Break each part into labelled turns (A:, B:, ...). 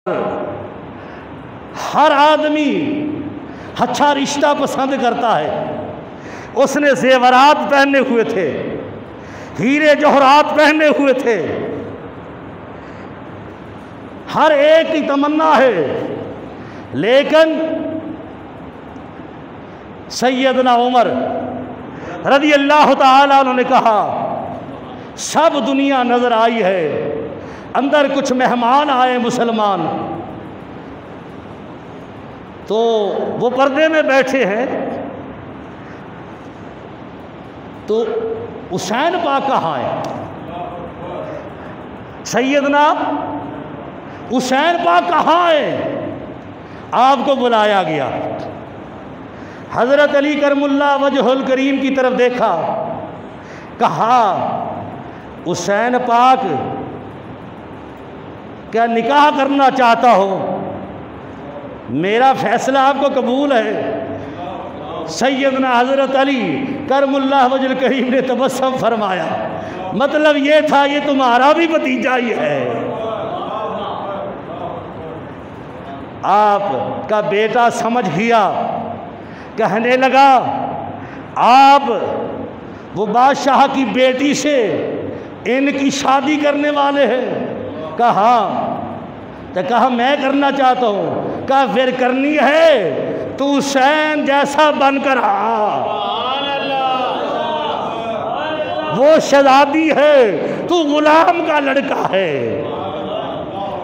A: हर आदमी अच्छा रिश्ता पसंद करता है। उसने जेवरात पहने हुए थे, हीरे जौहरात पहने हुए थे, हर एक की तमन्ना है। लेकिन सैयदना उमर रज़ी अल्लाह ताला अन्हु ने कहा, सब दुनिया नजर आई है, अंदर कुछ मेहमान आए मुसलमान, तो वो पर्दे में बैठे हैं, तो हुसैन पाक कहाँ है? सैयदना हुसैन पाक कहाँ है? आपको बुलाया गया। हज़रत अली करमुल्लाह वजहुल करीम की तरफ देखा, कहा हुसैन पाक क्या निकाह करना चाहता हो? मेरा फैसला आपको कबूल है। सैयदना हज़रत अली करमुल्लाह वजहुल करीम ने तबस्सुम फरमाया, मतलब ये था ये तुम्हारा भी भतीजा ही है। आपका बेटा समझ गया, कहने लगा आप वो बादशाह की बेटी से इनकी शादी करने वाले हैं? कहा तो कहा मैं करना चाहता हूँ। कहा फिर करनी है तू हुसैन जैसा बनकर आ, वो शहजादी है, तू गुलाम का लड़का है,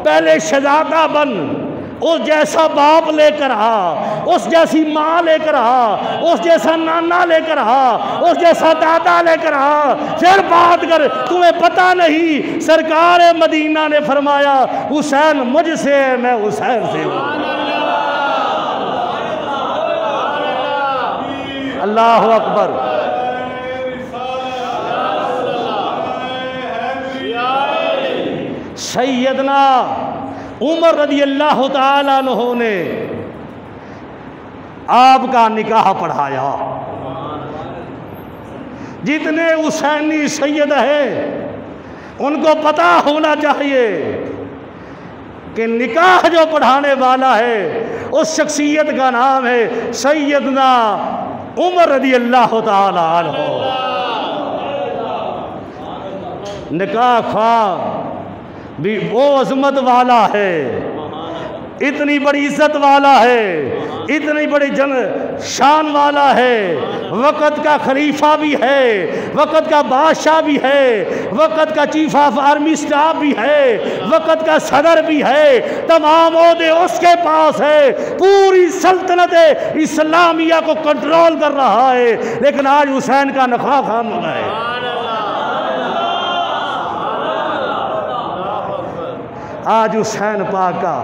A: पहले शहजादा बन, उस जैसा बाप लेकर आ, उस जैसी माँ लेकर आ, उस जैसा नाना लेकर आ, उस जैसा दादा लेकर आ, फिर बात कर। तुम्हें पता नहीं सरकार मदीना ने फरमाया हुसैन मुझसे है, मैं हुसैन से हूँ। अल्लाह अकबर। सैयदना उमर रज़ी अल्लाह ताला अन्हु ने आपका निकाह पढ़ाया। जितने हुसैनी सैयद हैं उनको पता होना चाहिए कि निकाह जो पढ़ाने वाला है उस शख्सियत का नाम है सैयदना उमर रज़ी अल्लाह ताला अन्हु। निकाह ख्वाह भी वो अज़मत वाला है, इतनी बड़ी इज्जत वाला है, इतनी बड़ी जन शान वाला है, वक़्त का खलीफा भी है, वक़्त का बादशाह भी है, वक़्त का चीफ ऑफ आर्मी स्टाफ भी है, वक़्त का सदर भी है, तमाम ओहदे उसके पास है, पूरी सल्तनत इस्लामिया को कंट्रोल कर रहा है। लेकिन आज हुसैन का नखा खाम हो गया है। आज हुसैन पाक का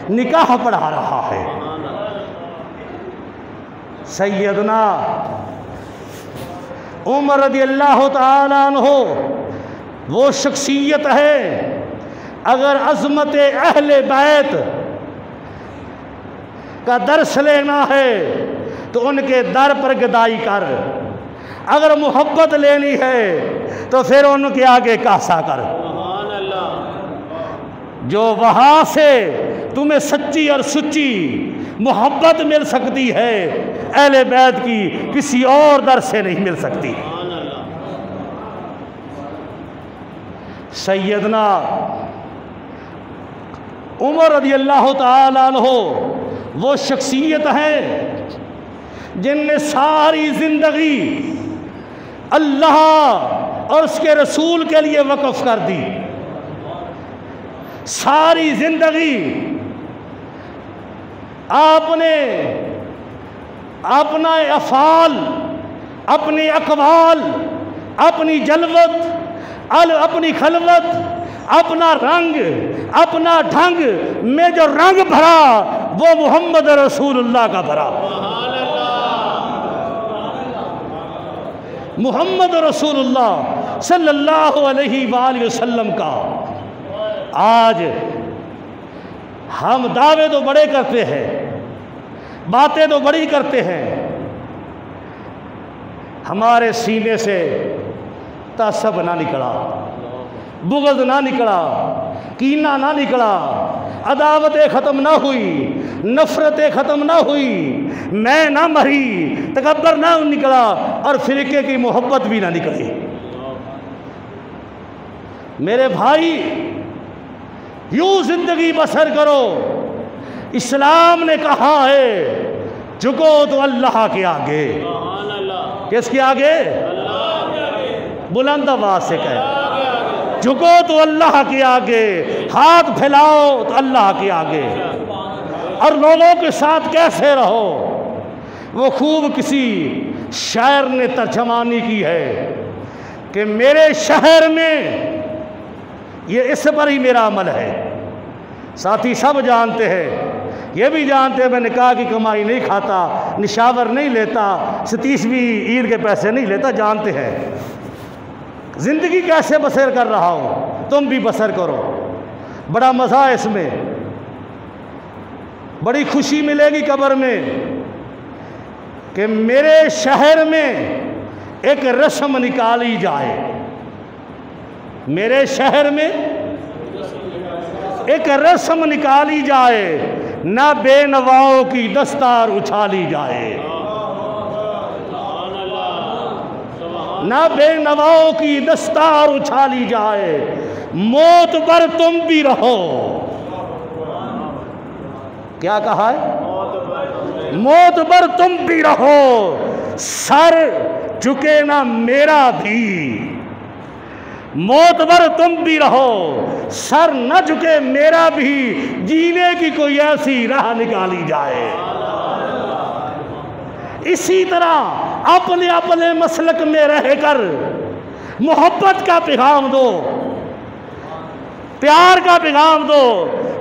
A: निकाह पढ़ा रहा है। सैयदना उमर रज़ी अल्लाह ताला अन्हु वो शख्सियत है, अगर अज़मत अहले बैत का दर्स लेना है तो उनके दर पर गदाई कर, अगर मोहब्बत लेनी है तो फिर उनके आगे कासा कर। जो वहाँ से तुम्हें सच्ची और सुच्ची मोहब्बत मिल सकती है, अहले बैत की किसी और दर से नहीं मिल सकती। सैयदना उमर रज़ी अल्लाह ताला अन्हु वो शख्सियत है जिनने सारी ज़िंदगी अल्लाह और उसके रसूल के लिए वक़्फ़ कर दी। सारी जिंदगी आपने अपना अफ़ाल, अपनी अक़वाल, अपनी जलवत, अपनी खलवत, अपना रंग, अपना ढंग में जो रंग भरा वो मोहम्मद रसूलुल्लाह का भरा। मोहम्मद रसूलुल्लाह सल्लल्लाहु अलैहि वसल्लम का आज हम दावे तो बड़े करते हैं, बातें तो बड़ी करते हैं, हमारे सीने से तासब ना निकला, बुग़्ज़ ना निकला, कीना ना निकला, अदावतें ख़त्म ना हुई, नफ़रतें ख़त्म ना हुई, मैं ना मरी, तकब्बर ना निकला और फ़िरके की मोहब्बत भी ना निकली। मेरे भाई, यूँ ज़िंदगी बसर करो। इस्लाम ने कहा है झुको तो अल्लाह के आगे। किसके आगे? बुलंद आवाज़ से कहे, झुको तो अल्लाह के आगे, हाथ फैलाओ तो अल्लाह के आगे। और लोगों के साथ कैसे रहो, वो खूब किसी शायर ने तर्जमानी की है कि मेरे शहर में ये इस पर ही मेरा अमल है। साथी सब जानते हैं, ये भी जानते हैं मैं निकाह की कमाई नहीं खाता, निशावर नहीं लेता, 27वीं ईद के पैसे नहीं लेता, जानते हैं ज़िंदगी कैसे बसर कर रहा हूँ। तुम भी बसर करो, बड़ा मज़ा है इसमें, बड़ी खुशी मिलेगी कब्र में कि मेरे शहर में एक रस्म निकाली जाए, मेरे शहर में एक रस्म निकाली जाए, ना बेनवाओं की दस्तार उछाली जाए, ना बेनवाओं की दस्तार उछाली जाए, मौत पर तुम भी रहो। क्या कहा है? मौत पर तुम भी रहो, सर झुके ना मेरा भी। मौत पर तुम भी रहो, सर न झुके मेरा भी, जीने की कोई ऐसी राह निकाली जाए। इसी तरह अपने अपने मसलक में रहकर मोहब्बत का पैगाम दो, प्यार का पैगाम दो।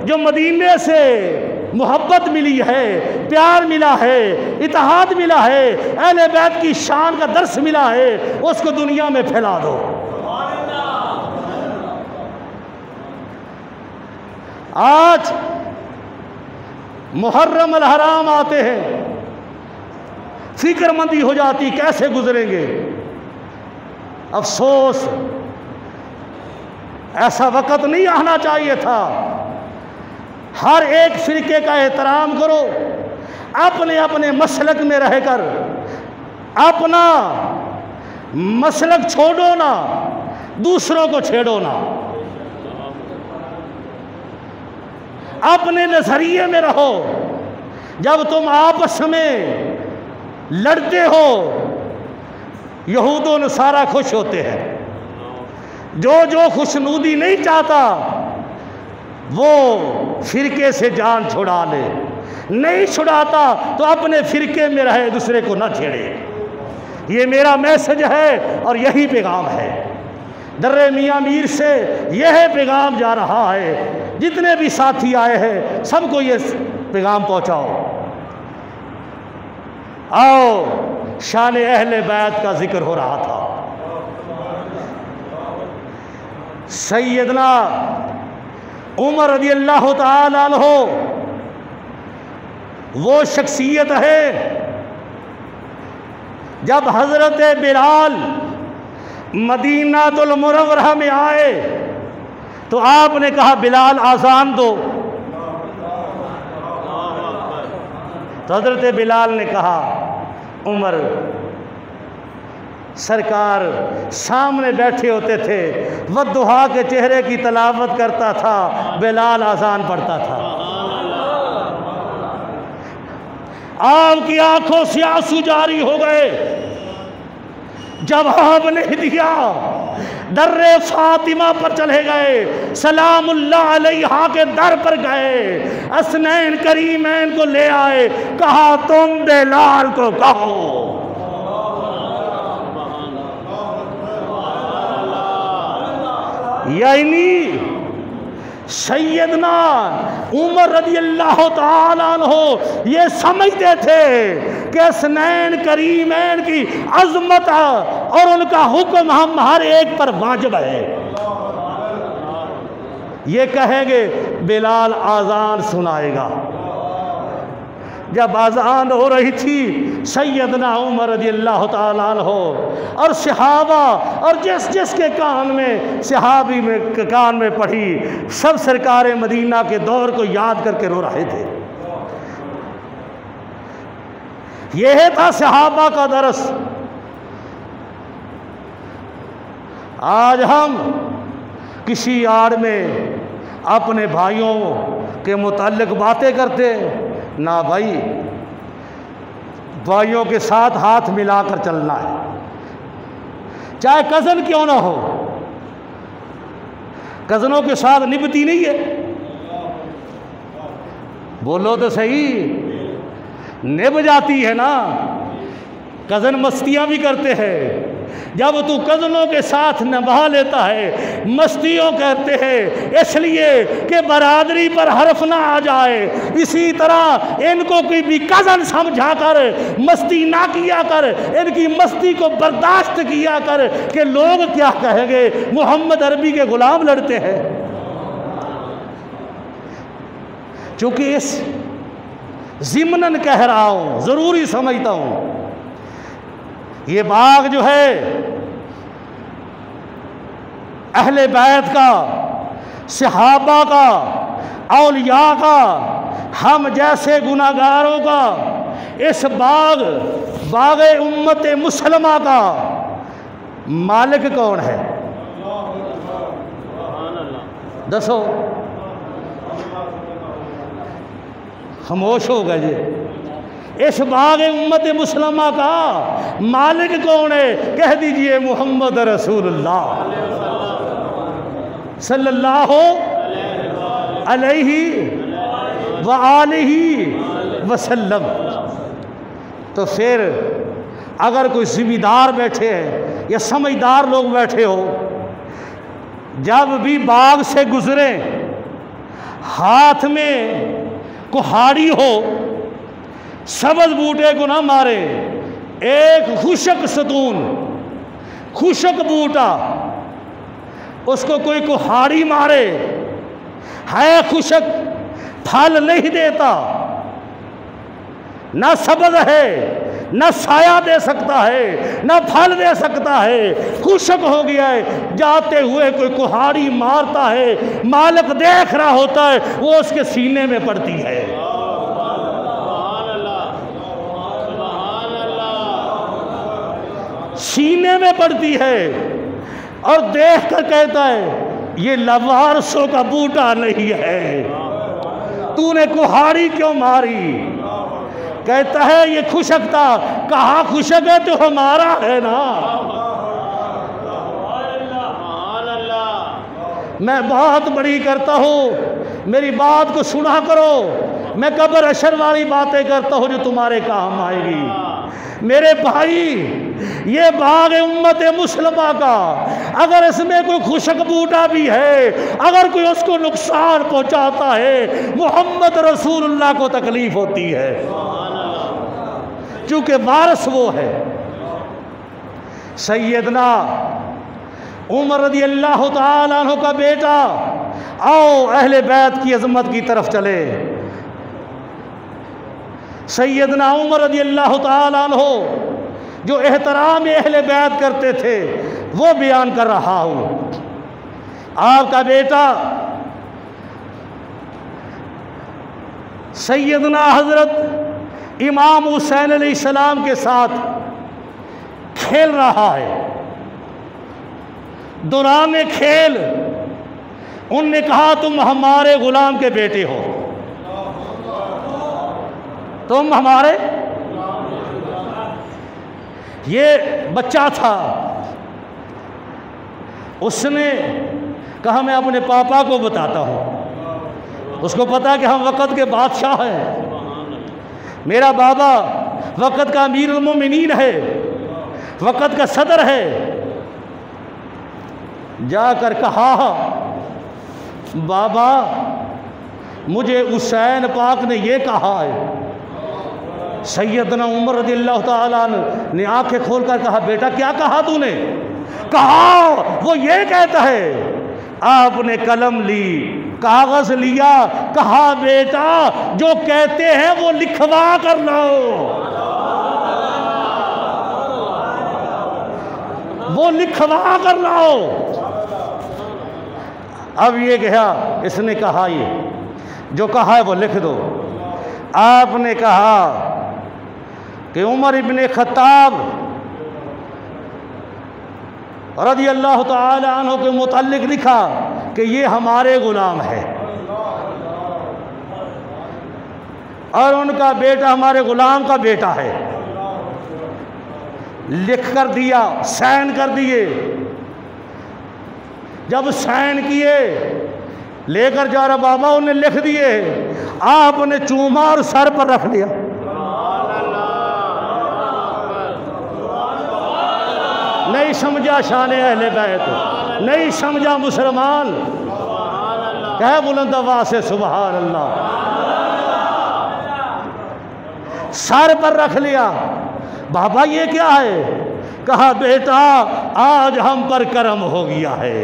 A: जो मदीने से मोहब्बत मिली है, प्यार मिला है, इत्तेहाद मिला है, अहले बैत की शान का दर्स मिला है, उसको दुनिया में फैला दो। आज मुहर्रम अल हराम आते हैं, फिक्रमंदी हो जाती कैसे गुजरेंगे। अफसोस, ऐसा वक़्त नहीं आना चाहिए था। हर एक फ़िरके का एहतराम करो, अपने अपने मसलक में रहकर अपना मसलक छोड़ो ना, दूसरों को छेड़ो ना, अपने नजरिए में रहो। जब तुम आपस में लड़ते हो, यहूद व नसारा खुश होते हैं। जो खुशनुदी नहीं चाहता वो फिरके से जान छुड़ा ले, नहीं छुड़ाता तो अपने फिरके में रहे, दूसरे को ना छेड़े। ये मेरा मैसेज है और यही पैगाम है। दर्रे मियाँ मीर से यह पैगाम जा रहा है। जितने भी साथी आए हैं सबको ये पैगाम पहुँचाओ। आओ, शान अहले बैत का जिक्र हो रहा था। सैयदना उमर रज़ी अल्लाह तआला अन्हु वो शख्सियत है, जब हज़रत बिलाल मदीनातुल मुनव्वरह में आए तो आपने कहा बिलाल आज़ान दो। तो हज़रत बिलाल ने कहा उमर सरकार सामने बैठे होते थे, वद्दुहा के चेहरे की तलावत करता था, बिलाल आज़ान पढ़ता था। आपकी आंखों से आंसू जारी हो गए। जवाब नहीं दिया, दर्रे फातिमा पर चले गए, सलामुल्लाह अलैहा के दर पर गए, असनैन करीमैन को ले आए, कहा तुम बिलाल को कहो। यानी सैयदना उमर रज़ी अल्लाह तआला अन्हु ये समझते थे कि हसनैन करीमैन की अज़मत और उनका हुक्म हम हर एक पर वाजिब है। ये कहेंगे बिलाल आज़ान सुनाएगा, जब आज़ान हो रही थी, सैयदना उमर रज़ियल्लाहु ताला अन्हु और सहाबा और जिस जिसके कान में सहाबी में कान में पढ़ी, सब सरकार मदीना के दौर को याद करके रो रहे थे। यह था सहाबा का दरस। आज हम किसी आड़ में अपने भाइयों के मुताल्लिक बातें करते, ना भाई, भाइयों के साथ हाथ मिलाकर चलना है, चाहे कज़न क्यों ना हो। कज़नों के साथ निभती नहीं है, बोलो तो सही, निभ जाती है ना। कज़न मस्तियाँ भी करते हैं, जब तू कज़नों के साथ निभा लेता है, मस्तियों कहते हैं इसलिए कि बरादरी पर हर्फ ना आ जाए। इसी तरह इनको कोई भी कज़न समझा कर मस्ती ना किया कर, इनकी मस्ती को बर्दाश्त किया कर कि लोग क्या कहेंगे, मोहम्मद अरबी के गुलाम लड़ते हैं। चूँकि इस ज़िम्नन कह रहा हूँ, ज़रूरी समझता हूँ, ये बाग जो है अहले बैत का, सहाबा का, औलिया का, हम जैसे गुनाहगारों का, इस बाग उम्मत मुसलमा का मालिक कौन है? दसो। खामोश हो गए जी। इस बाग उम्मत मुसलमा का मालिक कौन है? कह दीजिए मोहम्मद रसूलुल्लाह सल्लल्लाहु अलैहि व आलिहि वसल्लम। तो फिर अगर कोई जिम्मेदार बैठे हैं या समझदार लोग बैठे हो, जब भी बाग से गुजरे हाथ में कुहाड़ी हो, सबज बूटे को ना मारे। एक खुशक सतून, खुशक बूटा, उसको कोई कुहाड़ी मारे, है खुशक, फल नहीं देता, ना सबज है, न साया दे सकता है, न फल दे सकता है, खुशक हो गया है। जाते हुए कोई कुहाड़ी मारता है, मालिक देख रहा होता है, वो उसके सीने में पड़ती है। सीने में पड़ती है और देख कर कहता है ये लवारसों का बूटा नहीं है, तूने कुहाड़ी क्यों मारी? कहता है ये खुशक था। कहाँ खुशक है? तो हमारा है ना। मैं बात बड़ी करता हूँ, मेरी बात को सुना करो। मैं कब्र अशर वाली बातें करता हूँ जो तुम्हारे काम आएगी। मेरे भाई, ये बाग उम्मत मुसलमा का अगर इसमें कोई खुशक बूटा भी है, अगर कोई उसको नुकसान पहुँचाता है, मोहम्मद रसूलुल्लाह को तकलीफ होती है, क्योंकि वारिस वो है। सैयदना उमर रज़ियल्लाहु ताला अन्हु का बेटा। आओ अहले बैत की अज़मत की तरफ चले। सैयदना उमर रज़ियल्लाहु ताला अन्हु जो एहतराम अहले बैत करते थे, वो बयान कर रहा हूँ। आपका बेटा सैयदना हज़रत इमाम हुसैन अलैहिस्सलाम के साथ खेल रहा है। दौरान खेल उनने कहा तुम हमारे गुलाम के बेटे हो, तुम हमारे। ये बच्चा था, उसने कहा मैं अपने पापा को बताता हूँ। उसको पता कि हम वक़्त के बादशाह हैं, मेरा बाबा वक़्त का अमीरुल मोमिनीन है, वक़्त का सदर है। जाकर कहा बाबा मुझे हुसैन पाक ने ये कहा है। सैयदना उमर रज़ियल्लाहु ताला ने आंखें खोलकर कहा बेटा क्या कहा तूने? कहा वो ये कहता है। आपने कलम ली कागज लिया, कहा बेटा जो कहते हैं वो लिखवा कर लाओ, वो लिखवा कर लाओ। अब ये गया, इसने कहा ये जो कहा है वो लिख दो। आपने कहा कि उमर इब्ने खत्ताब रज़ी अल्लाह ताला अन्हु के मुताल्लिक लिखा कि ये हमारे गुलाम है और उनका बेटा हमारे गुलाम का बेटा है। लिख कर दिया, साइन कर दिए। जब साइन किए लेकर जा रहा बाबा, उन्हें लिख दिए, आपने चूमा और सर पर रख लिया। नहीं समझा शान अहले बैत, नहीं समझा मुसलमान। कह बुलंद आवाज़ से सुभान अल्लाह। सर पर रख लिया। बाबा ये क्या है? कहा बेटा आज हम पर करम हो गया है,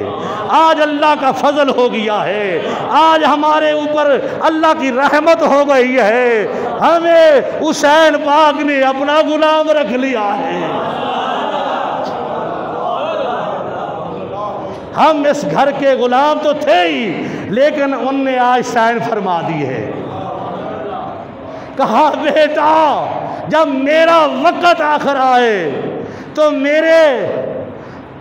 A: आज अल्लाह का फजल हो गया है, आज हमारे ऊपर अल्लाह की रहमत हो गई है, हमें हुसैन पाक ने अपना गुलाम रख लिया है। हम इस घर के गुलाम तो थे ही, लेकिन उनने आज साइन फरमा दी है। कहा बेटा जब मेरा वक़्त आखिर आए तो मेरे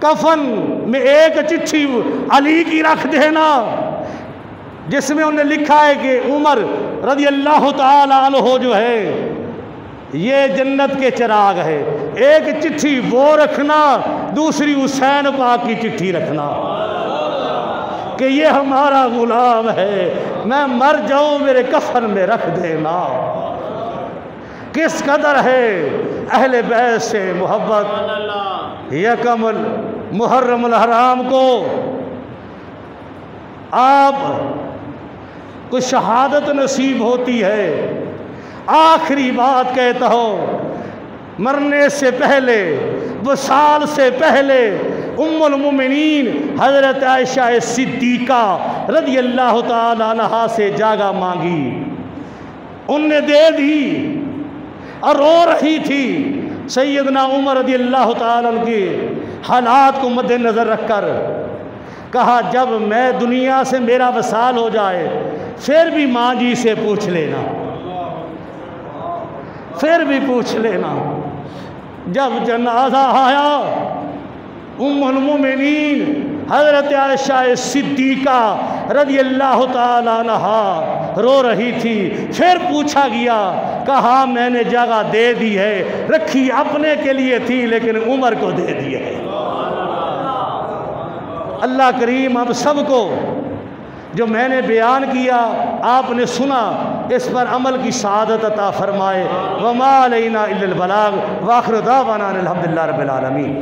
A: कफन में एक चिट्ठी अली की रख देना, जिसमें उन्हें लिखा है कि उमर रज़ी अल्लाह ताला अन्हु जो है ये जन्नत के चिराग है। एक चिट्ठी वो रखना, दूसरी हुसैन पाक की चिट्ठी रखना कि ये हमारा गुलाम है, मैं मर जाऊं मेरे कफन में रख देना। किस कदर है अहले बैत से मोहब्बत। यकमुल मुहर्रमुल हराम को आप को शहादत नसीब होती है। आखिरी बात कहता हो, मरने से पहले, वसाल से पहले उम्मुल मोमिनीन हज़रत आयशा सिद्दीक़ा रज़ी अल्लाह ताला अन्हा से जागा मांगी, उनने दे दी और रो रही थी। सैयदना उमर रज़ी अल्लाह ताला के हालात को मद्देनज़र रखकर कहा जब मैं दुनिया से मेरा वसाल हो जाए फिर भी माँ जी से पूछ लेना, फिर भी पूछ लेना। जब जनाजा आया उम्मुल मोमिनीन हज़रत आयशा सिद्दीक़ा रज़ी अल्लाह ताला अन्हा रो रही थी। फिर पूछा गया, कहा मैंने जगह दे दी है, रखी अपने के लिए थी लेकिन उमर को दे दी है। अल्लाह करीम अब सबको जो मैंने बयान किया आपने सुना, इस पर अमल की सआदत अता फरमाए। वमा अलैना इल्लल बलाग व आखिरु दावाना अनिल हम्दुलिल्लाहि रब्बिल आलमीन।